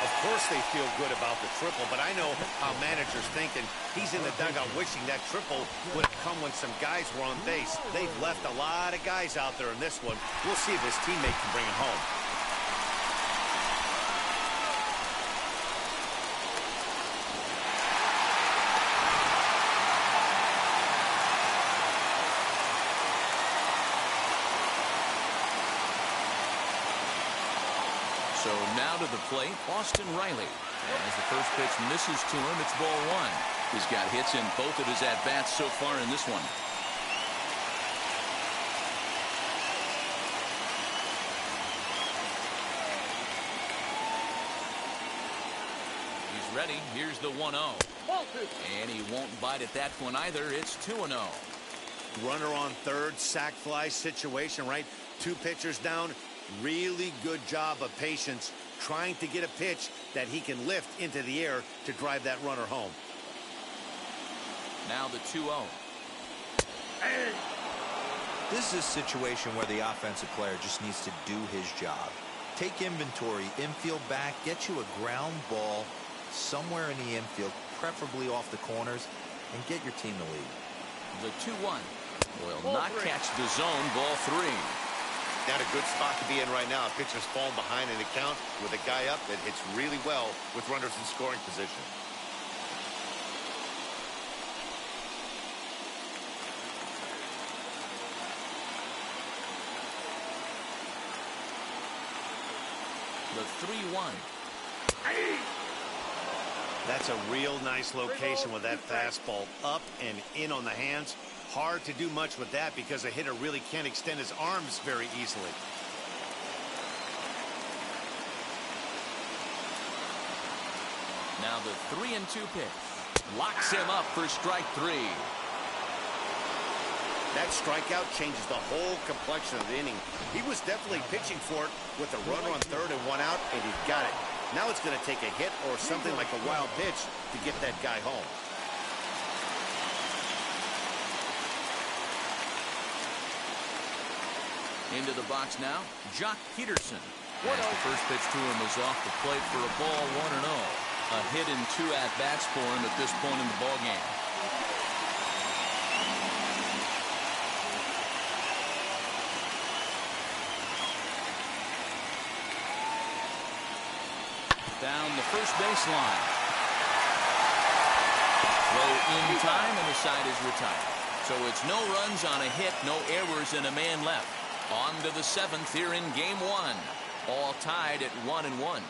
Of course they feel good about the triple, but I know how managers thinking. He's in the dugout wishing that triple would have come when some guys were on base. They've left a lot of guys out there in this one. We'll see if his teammate can bring him home. So now to the plate, Austin Riley. As the first pitch misses to him, it's ball 1. He's got hits in both of his at-bats so far in this one. He's ready. Here's the 1-0. And he won't bite at that one either. It's 2-0. Runner on third, sac fly situation, right? 2 pitchers down. Really good job of patience, trying to get a pitch that he can lift into the air to drive that runner home. Now the 2-0. This is a situation where the offensive player just needs to do his job. Take inventory, infield back, get you a ground ball somewhere in the infield, preferably off the corners, and get your team the lead. The 2-1 will not catch the zone, ball 3. Not a good spot to be in right now. Pitcher's falling behind in the count with a guy up that hits really well with runners in scoring position. The 3-1. That's a real nice location with that fastball up and in on the hands. Hard to do much with that because a hitter really can't extend his arms very easily. Now the 3-2 pitch. Locks him up for strike 3. That strikeout changes the whole complexion of the inning. He was definitely pitching for it with a runner on third and 1 out, and he got it. Now it's going to take a hit or something like a wild pitch to get that guy home. Into the box now, Jock Peterson. As the first pitch to him is off the plate for a ball 1-0. A hit in 2 at-bats for him at this point in the ballgame. the first baseline. Throw in time, and the side is retired. So it's no runs on a hit, no errors, and a man left. On to the 7th here in game 1. All tied at 1-1.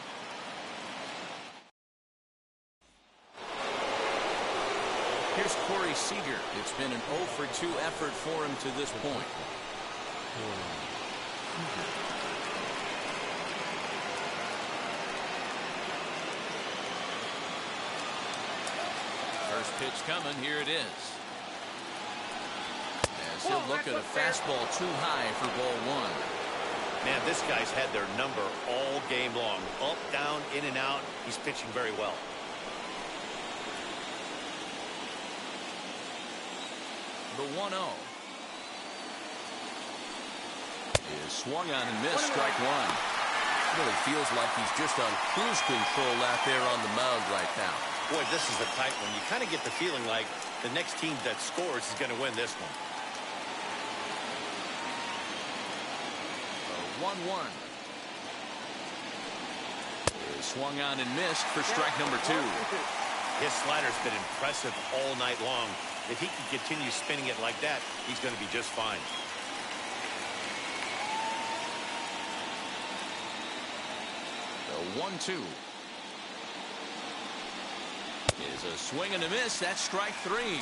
Here's Corey Seeger. It's been an 0-for-2 effort for him to this point. First pitch coming. Here it is. As he'll look at a fastball too high for ball 1. Man, this guy's had their number all game long. Up, down, in and out. He's pitching very well. The 1-0 is swung on and missed. Strike 1. Really feels like he's just on cruise control out there on the mound right now. Boy, this is a tight one. You kind of get the feeling like the next team that scores is going to win this one. 1-1 is swung on and missed for strike number 2. His slider's been impressive all night long. If he can continue spinning it like that, he's going to be just fine. The 1-2 is a swing and a miss. That's strike 3.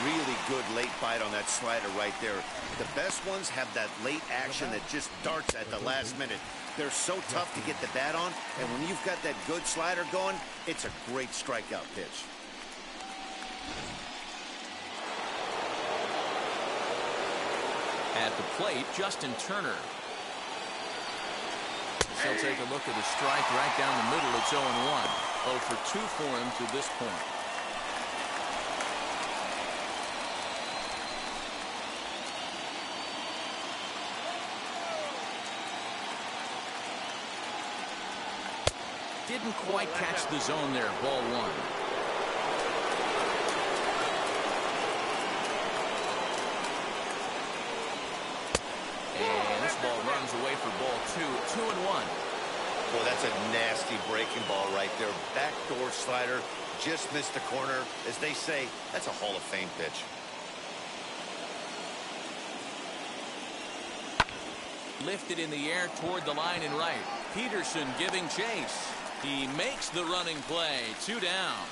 Really good late bite on that slider right there. The best ones have that late action that just darts at the last minute. They're so tough to get the bat on, and when you've got that good slider going, it's a great strikeout pitch. At the plate, Justin Turner. He'll take a look at a strike right down the middle. It's 0-1. 0-for-2 for him to this point. Didn't quite catch the zone there. Ball 1. And this ball runs away for ball 2. 2-1. Boy, that's a nasty breaking ball right there. Backdoor slider, just missed the corner. As they say, that's a Hall of Fame pitch. Lifted in the air toward the line and right. Peterson giving chase. He makes the running play. 2 down.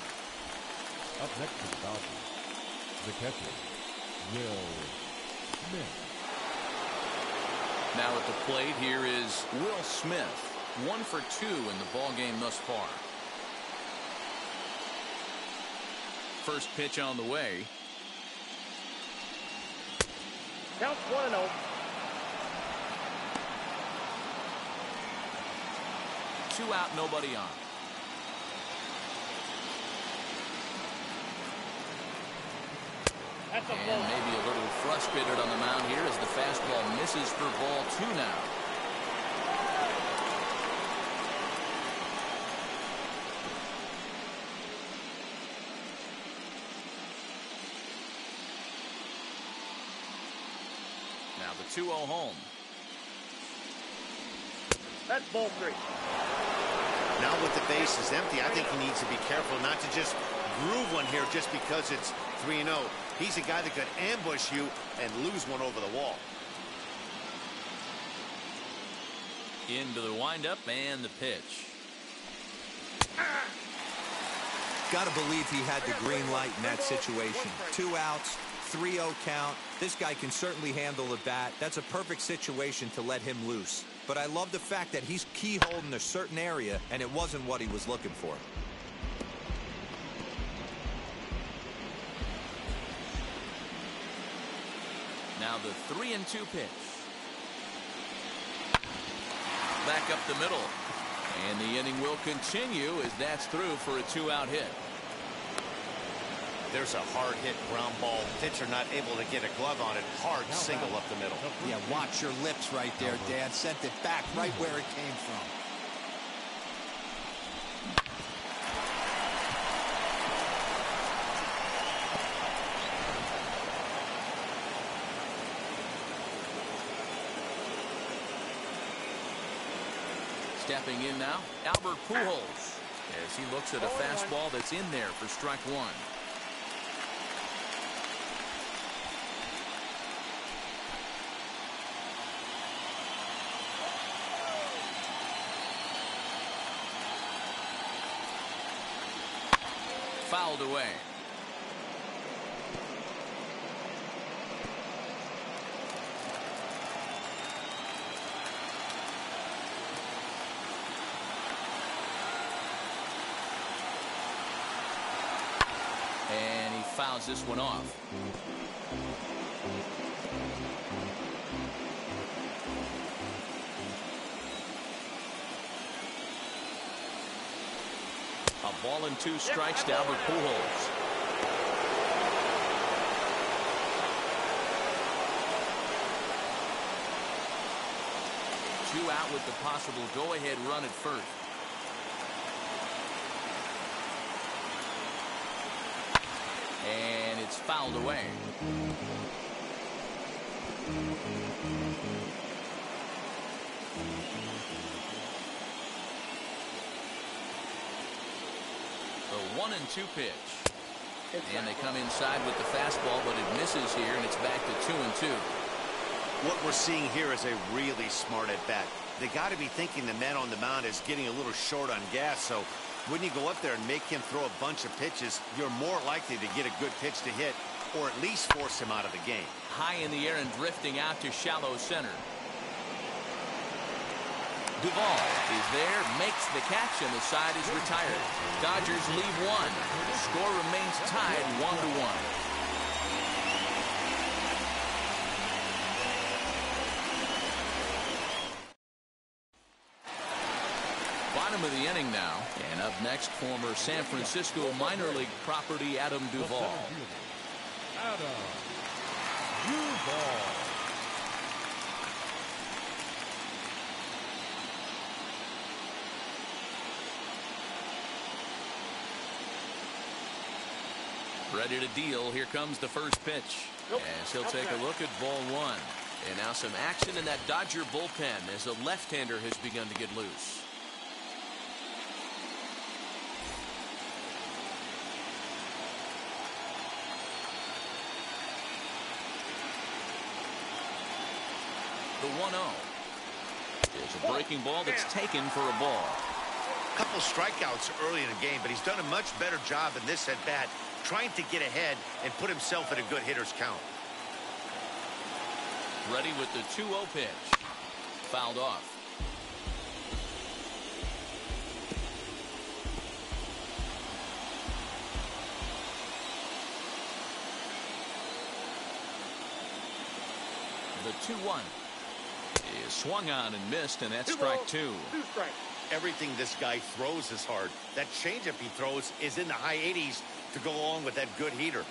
Up next to the Dodgers, the catcher, Will Smith. Now at the plate, here is Will Smith. 1-for-2 in the ball game thus far. First pitch on the way. Count 1-0. Two out, nobody on. That's a And ball. maybe a little frustrated on the mound here as the fastball misses for ball 2 now. Now the 2-0 home. That's ball 3. Now with the bases empty, I think he needs to be careful not to just groove one here just because it's 3-0. He's a guy that could ambush you and lose one over the wall. Into the windup and the pitch. Got to believe he had the green light in that situation. 2 outs, 3-0 count. This guy can certainly handle the bat. That's a perfect situation to let him loose. But I love the fact that he's keyholed in a certain area, and it wasn't what he was looking for. Now the 3-2 pitch. Back up the middle. And the inning will continue as that's through for a 2-out hit. There's a hard hit ground ball. Pitcher not able to get a glove on it. Hard single up the middle. Yeah, watch your lips right there, Dad. Sent it back right where it came from. Stepping in now, Albert Pujols, as he looks at a fastball that's in there for strike one. Fouled away. And he fouls this one off. A ball and 2 strikes to Albert Pujols. Two out with the possible go-ahead run at first. And it's fouled away. The 1-2 pitch. And they come inside with the fastball, but it misses here, and it's back to 2-2. What we're seeing here is a really smart at bat. They got to be thinking the man on the mound is getting a little short on gas, so when you go up there and make him throw a bunch of pitches, you're more likely to get a good pitch to hit, or at least force him out of the game. High in the air and drifting out to shallow center. Duvall is there, makes the catch, and the side is retired. Dodgers leave one. The score remains tied 1-1. Bottom of the inning now, and up next, former San Francisco minor league property Adam Duvall. Adam Duvall. Ready to deal. Here comes the first pitch. As he'll take a look at ball one. And now some action in that Dodger bullpen as a left-hander has begun to get loose. The 1-0. It's a breaking ball that's taken for a ball. Couple strikeouts early in the game, but he's done a much better job in this at-bat trying to get ahead and put himself in a good hitter's count. Ready with the 2-0 pitch. Fouled off. The 2-1 is swung on and missed, and that's strike 2. 2 strikes. Everything this guy throws is hard. That changeup he throws is in the high 80s to go along with that good heater.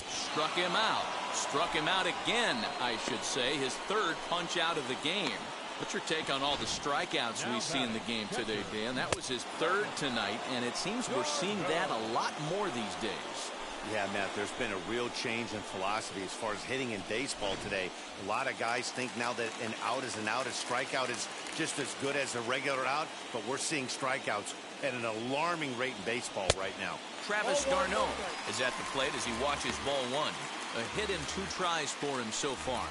Struck him out. Struck him out again, I should say. His third punch out of the game. What's your take on all the strikeouts we see in the game today, Dan? That was his third tonight, and it seems we're seeing that a lot more these days. Yeah, Matt, there's been a real change in philosophy as far as hitting in baseball today. A lot of guys think now that an out is an out, a strikeout is just as good as a regular out, but we're seeing strikeouts at an alarming rate in baseball right now. Travis d'Arnaud is at the plate as he watches ball one. A hit in 2 tries for him so far.